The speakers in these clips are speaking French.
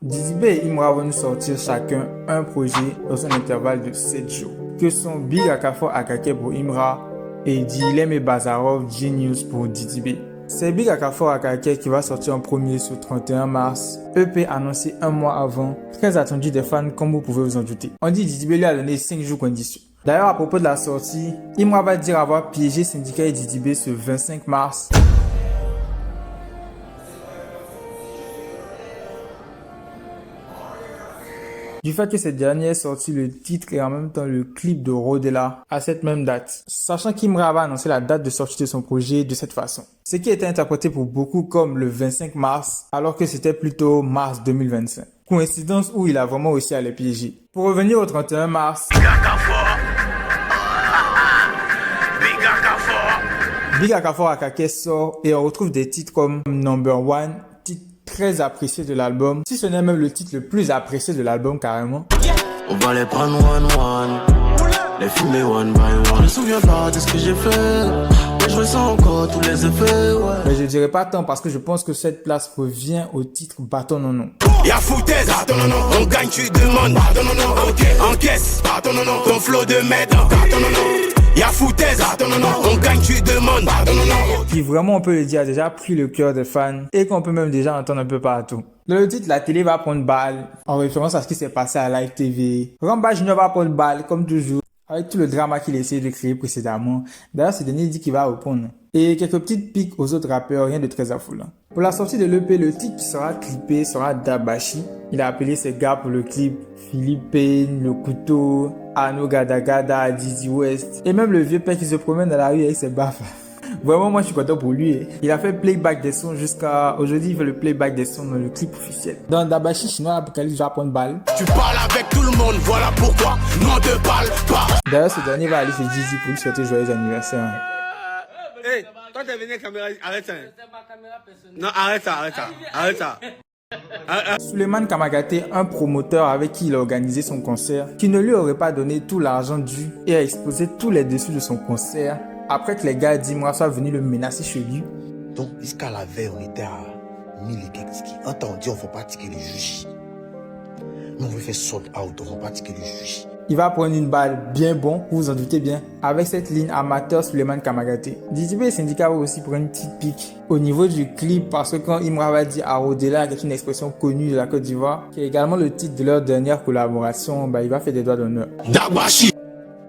Didi B et Imra vont nous sortir chacun un projet dans un intervalle de 7 jours. Que sont Big Akafor Akake pour Imra et Dilem et Bazarov Genius pour Didi B. C'est Big Akafor Akake qui va sortir en premier sur 31 mars. EP annoncé un mois avant. Très attendu des fans comme vous pouvez vous en douter. On dit Didi B lui a donné 5 jours conditions. D'ailleurs à propos de la sortie, Imra va dire avoir piégé Syndicat et Didi B ce 25 mars. Du fait que cette dernière sorti le titre et en même temps le clip de Rodela à cette même date, sachant qu'Imra va annoncer la date de sortie de son projet de cette façon. Ce qui était interprété pour beaucoup comme le 25 mars, alors que c'était plutôt mars 2025. Coïncidence où il a vraiment réussi à les piéger. Pour revenir au 31 mars, Big Akafor Akake sort et on retrouve des titres comme Number One, très apprécié de l'album, si ce n'est même le titre le plus apprécié de l'album carrément. On va les prendre one, les fumer one by one. Je me souviens pas de ce que j'ai fait, mais je ressens encore tous les effets, ouais. Mais je dirais pas tant parce que je pense que cette place revient au titre Bâton non non. Y'a foutaise, bâton non non, on gagne tu demandes, bâton non non, ok, encaisse, bâton non non, ton flow de maître, bâton non non. Y'a foutaise, attends non non, on gagne tu demandes, attends non non. Qui vraiment on peut le dire a déjà pris le cœur des fans et qu'on peut même déjà entendre un peu partout. Dans le titre, la télé va prendre balle en référence à ce qui s'est passé à Live TV. Ramba Junior va prendre balle comme toujours avec tout le drama qu'il essayait de créer précédemment. D'ailleurs, ce dernier dit qu'il va répondre. Et quelques petites piques aux autres rappeurs, rien de très affolant. Pour la sortie de l'EP, le titre qui sera clippé sera Dabashi. Il a appelé ses gars pour le clip Philippe Payne, Le Couteau, Ano Gada Gada, Dizzy West et même le vieux père qui se promène dans la rue avec ses baffes. Vraiment, moi je suis content pour lui. Il a fait playback des sons jusqu'à aujourd'hui. Il fait le playback des sons dans le clip officiel. Dans Dabashi, Chinois Apocalypse va prendre balle. Tu parles avec tout le monde, voilà pourquoi non te parle pas. D'ailleurs, ce dernier va aller chez Dizzy pour lui souhaiter joyeux anniversaire. Hey, toi t'es venu caméra, arrête ça. Non, arrête ça, arrête ça. Suleiman Kamagaté, un promoteur avec qui il a organisé son concert, qui ne lui aurait pas donné tout l'argent dû et a exposé tous les dessus de son concert après que les gars d'Imra soient venus le menacer chez lui. Donc, jusqu'à la veille, on était à 1000 et quelques skis. Un temps, on dit on ne faut pas tirer les juges. Mais on veut faire sold out, on ne faut pas tirer les juges. Il va prendre une balle bien bon, vous vous en doutez bien, avec cette ligne amateur Suleiman Kamagaté. Didi B et Syndicat va aussi prendre une petite pique au niveau du clip parce que quand Imra va dire à Rodela, qui est une expression connue de la Côte d'Ivoire, qui est également le titre de leur dernière collaboration, il va faire des doigts d'honneur. Dabashi.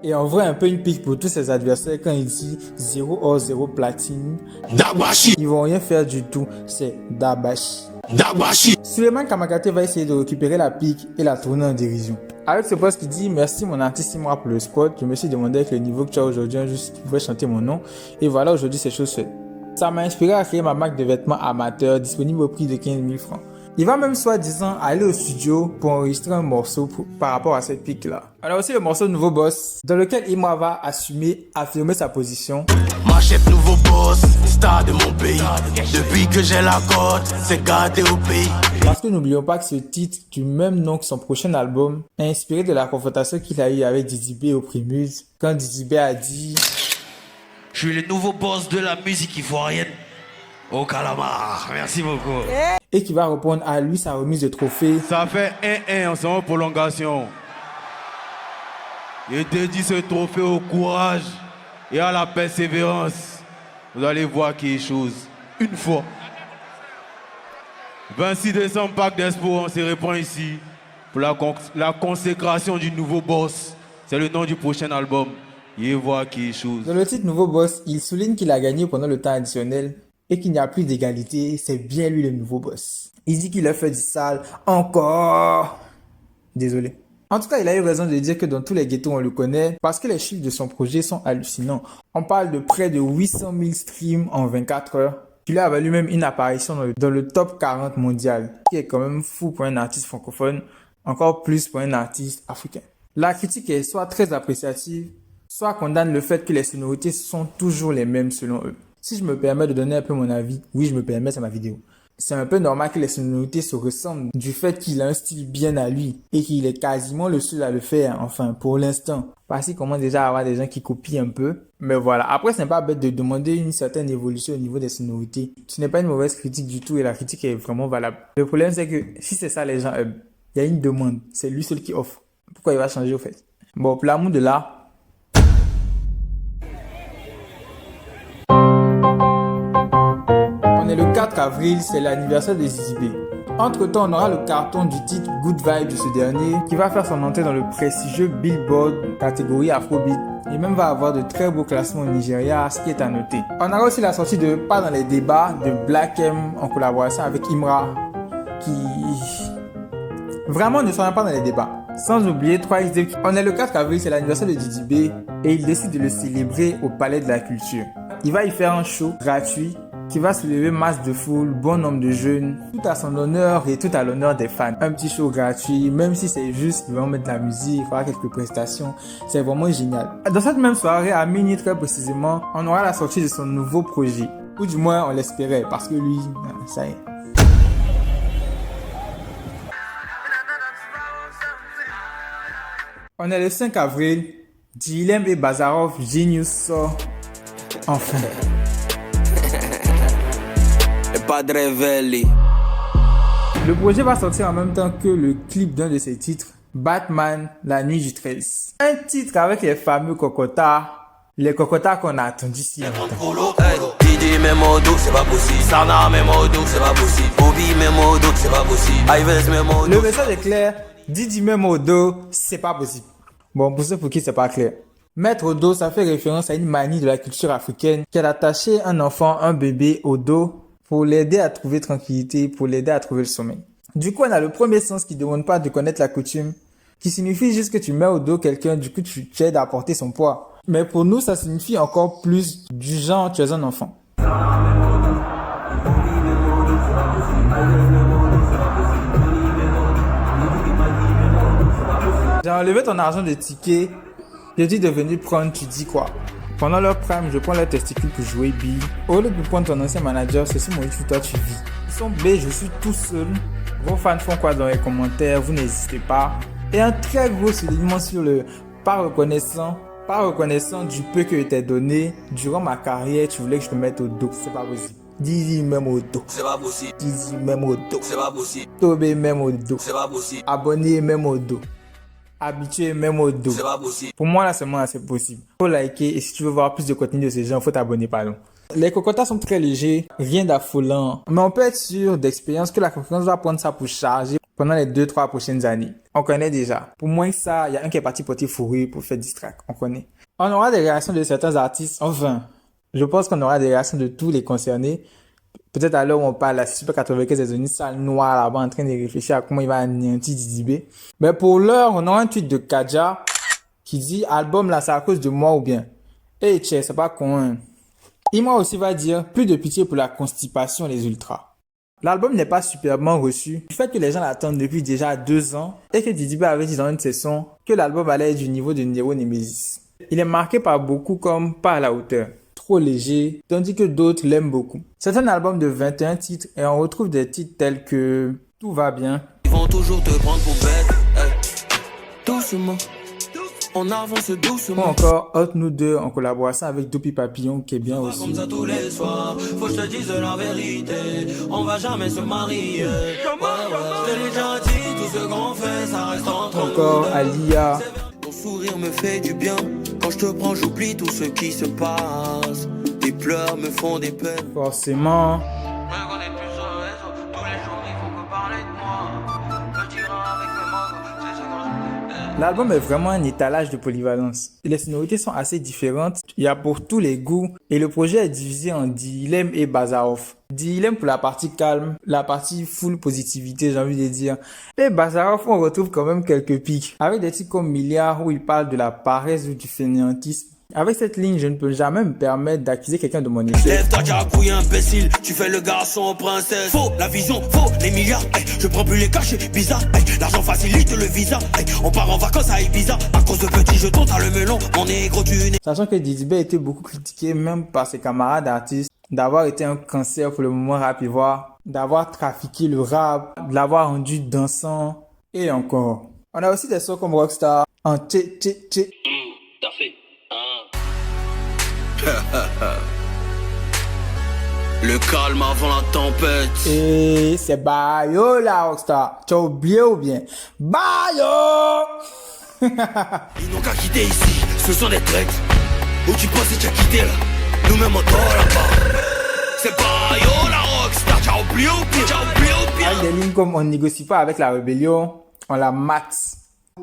Et en vrai, un peu une pique pour tous ses adversaires quand il dit 0 or 0 platine. Dabashi. Ils vont rien faire du tout, c'est Dabashi. Dabashi. Suleiman Kamagaté va essayer de récupérer la pique et la tourner en dérision. Avec ce poste qui dit merci mon artiste Imra pour le spot, je me suis demandé avec le niveau que tu as aujourd'hui, juste tu pouvais chanter mon nom. Et voilà, aujourd'hui c'est chose faite. Ça m'a inspiré à créer ma marque de vêtements amateur disponible au prix de 15 000 francs. Il va même soi-disant aller au studio pour enregistrer un morceau par rapport à cette pique-là. On a aussi le morceau Nouveau Boss, dans lequel Imra va affirmer sa position. Ma chef nouveau boss, star de mon pays. Depuis que j'ai la cote, c'est gardé au pays. Parce que n'oublions pas que ce titre, du même nom que son prochain album, est inspiré de la confrontation qu'il a eue avec Didi B au Primus, quand Didi B a dit « Je suis le nouveau boss de la musique ivoirienne au Calamar. » Merci beaucoup. Et qui va répondre à lui sa remise de trophée. Ça fait 1-1, on s'en va en prolongation. Je te dis ce trophée au courage et à la persévérance. Vous allez voir quelque chose. Une fois. 26 décembre, Parc d'Expo, on se reprend ici pour la consécration du nouveau boss. C'est le nom du prochain album. Et voir quelque chose. Dans le titre Nouveau Boss, il souligne qu'il a gagné pendant le temps additionnel et qu'il n'y a plus d'égalité, c'est bien lui le nouveau boss. Il dit qu'il a fait du sale encore. Désolé. En tout cas, il a eu raison de dire que dans tous les ghettos, on le connaît parce que les chiffres de son projet sont hallucinants. On parle de près de 800 000 streams en 24 heures. Il a valu même une apparition dans le top 40 mondial, qui est quand même fou pour un artiste francophone, encore plus pour un artiste africain. La critique est soit très appréciative, soit condamne le fait que les sonorités sont toujours les mêmes selon eux. Si je me permets de donner un peu mon avis, oui, je me permets, c'est ma vidéo. C'est un peu normal que les sonorités se ressemblent du fait qu'il a un style bien à lui et qu'il est quasiment le seul à le faire, enfin pour l'instant. Parce qu'il commence déjà à avoir des gens qui copient un peu. Mais voilà, après, ce n'est pas bête de demander une certaine évolution au niveau des sonorités. Ce n'est pas une mauvaise critique du tout et la critique est vraiment valable. Le problème, c'est que si c'est ça les gens aiment, il y a une demande. C'est lui seul qui offre. Pourquoi il va changer au fait? Bon, pour l'amour de l'art. On est le 4 avril, c'est l'anniversaire de Zizi B. Entre-temps, on aura le carton du titre Good Vibe de ce dernier qui va faire son entrée dans le prestigieux Billboard catégorie Afrobeat. Il même va avoir de très beaux classements au Nigeria, ce qui est à noter. On aura aussi la sortie de Pas dans les débats de Black M en collaboration avec Imra qui vraiment ne sont pas dans les débats. Sans oublier 3XD. On est le 4 avril, c'est l'anniversaire de Didi B et il décide de le célébrer au Palais de la Culture. Il va y faire un show gratuit qui va soulever masse de foule, bon nombre de jeunes, tout à son honneur et tout à l'honneur des fans. Un petit show gratuit, même si c'est juste, ils vont mettre de la musique, faire quelques prestations, c'est vraiment génial. Dans cette même soirée, à minuit très précisément, on aura la sortie de son nouveau projet. Ou du moins, on l'espérait, parce que lui, ça y est. On est le 5 avril, Dilem et Bazarov Genius sort enfin. Pas de réveil. Le projet va sortir en même temps que le clip d'un de ses titres, Batman, la nuit du 13. Un titre avec les fameux cocotas, les cocotas qu'on a attendu si longtemps. Didi même au dos, c'est pas possible. Sana même au dos, c'est pas possible. Bobby même au dos, c'est pas possible. Ives même au dos. Le message est clair, Didi même au dos, c'est pas possible. Bon, pour ceux pour qui c'est pas clair. Mettre au dos, ça fait référence à une manie de la culture africaine qui est d'attacher un enfant, un bébé au dos pour l'aider à trouver tranquillité, pour l'aider à trouver le sommeil. Du coup, on a le premier sens qui ne demande pas de connaître la coutume, qui signifie juste que tu mets au dos quelqu'un, du coup tu aides à porter son poids. Mais pour nous, ça signifie encore plus du genre tu es un enfant. J'ai enlevé ton argent de ticket, je dis de venir prendre, tu dis quoi? Pendant leur prime, je prends leurs testicules pour jouer Bill. Au lieu de prendre ton ancien manager, ceci mon YouTube, toi tu vis. Ils sont B, je suis tout seul. Vos fans font quoi dans les commentaires? Vous n'hésitez pas. Et un très gros soulignement sur le pas reconnaissant du peu que je t'ai donné. Durant ma carrière, tu voulais que je te mette au dos. C'est pas possible. Didi même au dos. C'est pas possible. Didi même au dos. C'est pas possible. Tobé même au dos. C'est pas possible. Abonné même au dos. Habitué même au dos. C'est pas possible. Pour moi, là, c'est possible. Faut liker et si tu veux voir plus de contenu de ces gens, faut t'abonner, pardon. Les cocotas sont très légers, rien d'affolant. Mais on peut être sûr d'expérience que la concurrence va prendre ça pour charger pendant les 2-3 prochaines années. On connaît déjà. Pour moins que ça, il y a un qui est parti porter fourrure pour faire distract. On connaît. On aura des réactions de certains artistes. Enfin, je pense qu'on aura des réactions de tous les concernés. Peut-être à l'heure où on parle, la Super 95 est dans une salle noire là-bas en train de réfléchir à comment il va anéantir Didi B. Mais pour l'heure, on aura un tweet de Kaja qui dit « Album là, c'est à cause de moi ou bien ?» Eh, tchè, c'est pas con, hein. Imra aussi va dire « Plus de pitié pour la constipation les ultras ». L'album n'est pas superbement reçu. Du fait que les gens l'attendent depuis déjà 2 ans et que Didi B avait dit dans une de ses sons que l'album allait être du niveau de Nero Nemesis. Il est marqué par beaucoup comme pas à la hauteur. Trop léger, tandis que d'autres l'aiment beaucoup. C'est un album de 21 titres et on retrouve des titres tels que Tout va bien. Ils vont toujours te prendre pour bête. Hey. Doucement. On avance Ou doucement. encore Hot Nous 2 en collaboration avec Dopey Papillon qui est bien aussi. Comme ça tous les soirs. Faut que je te dise la vérité. On va jamais se marier. Je te l'ai déjà dit, tout ce qu'on fait, ça reste entre nous. Encore Alia. Ton sourire me fait du bien. Quand je te prends, j'oublie tout ce qui se passe. Tes pleurs me font des peines. Forcément. L'album est vraiment un étalage de polyvalence. Les sonorités sont assez différentes, il y a pour tous les goûts et le projet est divisé en Dilem et Bazarov. Dilem pour la partie calme, la partie full positivité j'ai envie de dire. Et Bazarov on retrouve quand même quelques pics, avec des titres comme Milliard où il parle de la paresse ou du fainéantisme. Avec cette ligne, je ne peux jamais me permettre d'accuser quelqu'un de mon échec. Lève-toi, couille imbécile, tu fais le garçon princesse. Faux, la vision, faux, les milliards, hey, je prends plus les cachets, bizarre, hey, l'argent facilite le visa, hey, on part en vacances à Ibiza, à cause de petits jetons, t'as le melon, mon négro tu n'es. Sachant que Didi B a été beaucoup critiqué, même par ses camarades artistes, d'avoir été un cancer pour le moment rap ivoire, d'avoir trafiqué le rap, de l'avoir rendu dansant, et encore. On a aussi des sons comme Rockstar, en tché tché tché. T'as fait, Le calme avant la tempête. Et c'est Bayo la Rockstar. Tu as oublié ou bien? Bayo! Ils n'ont qu'à quitter ici, ce sont des traites. Où tu penses que tu as quitté là? Nous-mêmes on dort là-bas. C'est pas yo la Rockstar, t'as oublié au pied, Avec des lignes comme on négocie pas avec la rébellion, on la mate.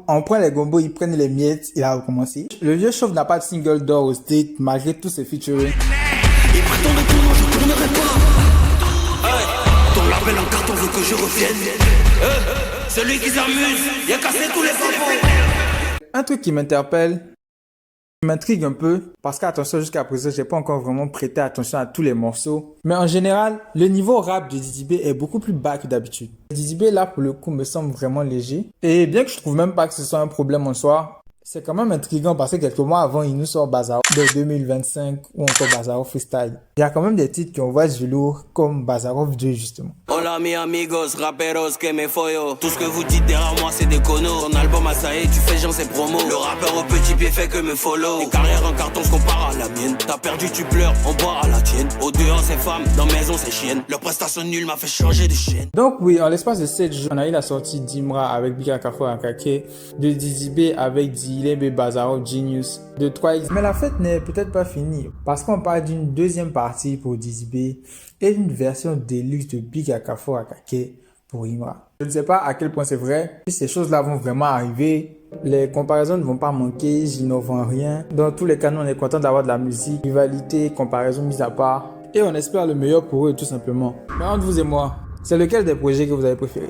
On prend les gombos, ils prennent les miettes, il a recommencé. Le vieux chauve n'a pas de single d'or au state malgré tous ses featuring. Ils prétendent que non, je tournerai pas. Hey, ton label en carton veut que je revienne. Celui qui s'amuse, il a cassé tous les propos. Un truc qui m'interpelle, qui m'intrigue un peu, parce qu'attention, jusqu'à présent, j'ai pas encore vraiment prêté attention à tous les morceaux. Mais en général, le niveau rap de Dizzy B est beaucoup plus bas que d'habitude. Dizzy B, là, pour le coup, me semble vraiment léger. Et bien que je trouve même pas que ce soit un problème en soi, c'est quand même intriguant parce que quelques mois avant, il nous sort Bazar de 2025 ou encore Bazarov Freestyle. Il y a quand même des titres qui envoient du lourd comme Bazarov 2 justement. Hola mi amigos, raperos que me follo. Tout ce que vous dites derrière moi c'est des connos. Ton album Asae, tu fais genre ses promos. Le rappeur au petit pied fait que me follow. Tes carrières en carton se comparent à la mienne. T'as perdu, tu pleures, on boit à la tienne. Au dehors c'est femmes, dans maison c'est chienne. Leur prestation nulle m'a fait changer de chaîne. Donc oui, en l'espace de 7 jours, on a eu la sortie d'Imra avec Big Akafo Akake, de Dizzy B avec Dilebe Bazarov Genius, de 3X. Mais la fête n'est peut-être pas finie parce qu'on parle d'une deuxième partie pour Dizzy B et d'une version deluxe de Big Akafo Akake pour Imra. Je ne sais pas à quel point c'est vrai. Si ces choses-là vont vraiment arriver, les comparaisons ne vont pas manquer, j'innove en rien. Dans tous les cas, nous, on est content d'avoir de la musique, rivalité, comparaison mise à part. Et on espère le meilleur pour eux tout simplement. Mais entre vous et moi, c'est lequel des projets que vous avez préféré?